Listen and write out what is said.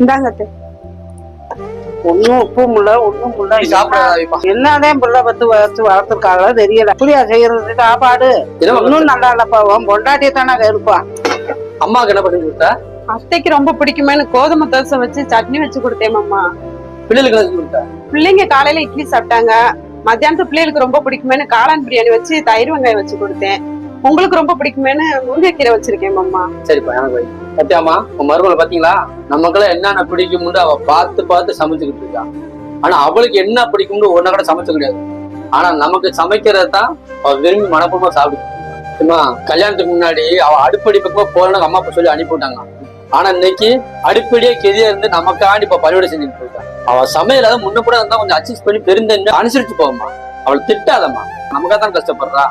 இந்தாங்க ஒன்னும் உப்பும் இல்ல ஒண்ணும் இல்ல. என்னதான் பிள்ளை பத்து வச்சு வளர்த்துருக்காங்களோ தெரியல. புளியா செய்யறது சாப்பாடு ஒன்னும் நல்லா இல்லப்பா. பொண்டாட்டியை தானே இருப்பான். அம்மாவுக்கு என்ன பண்ணி கொடுத்தா? அத்தைக்கு ரொம்ப பிடிக்குமேனு கோதுமை தோசை வச்சு சட்னி வச்சு கொடுத்தேன் மாமா. பிள்ளைகளுக்கு என்ன கொடுத்தா? பிள்ளைங்க காலையில இட்லி சாப்பிட்டாங்க. மத்தியானத்து பிள்ளைகளுக்கு ரொம்ப பிடிக்குமேனு காளான் பிரியாணி வச்சு தயிர் வெங்காயம் வச்சு கொடுத்தேன். உங்களுக்கு ரொம்ப பிடிக்குமேனு முருங்கைக்கீரை வச்சிருக்கேன் மாமா. சரிப்பா, எனக்கு சத்தியாமா உன் மருமகளை பாத்தீங்களா? நமக்கெல்லாம் என்னென்ன பிடிக்கும்னு அவ பார்த்து சமைச்சுக்கிட்டு இருக்கா. ஆனா அவளுக்கு என்ன பிடிக்கும்னு ஒன்ன கூட சமைச்ச கிடையாது. ஆனா நமக்கு சமைக்கிறது தான் அவ விரும்பி மனப்பூர்வமா சாப்பிடுமா. கல்யாணத்துக்கு முன்னாடி அவ அடுப்படி பக்கம் போறேன்னு அம்மா அப்பா சொல்லி அனுப்பிவிட்டாங்க. ஆனா இன்னைக்கு அடுப்படியே கெதியா இருந்து நமக்காண்டி இப்ப பணிவிடை செஞ்சுட்டு இருக்கா. அவ சமையல முன்ன கூட இருந்தா கொஞ்சம் அட்ஜஸ்ட் பண்ணி பெருந்த அனுசரிச்சு போவோம்மா. அவள் திட்டாதம்மா, நமக்காக தான் கஷ்டப்படுறா.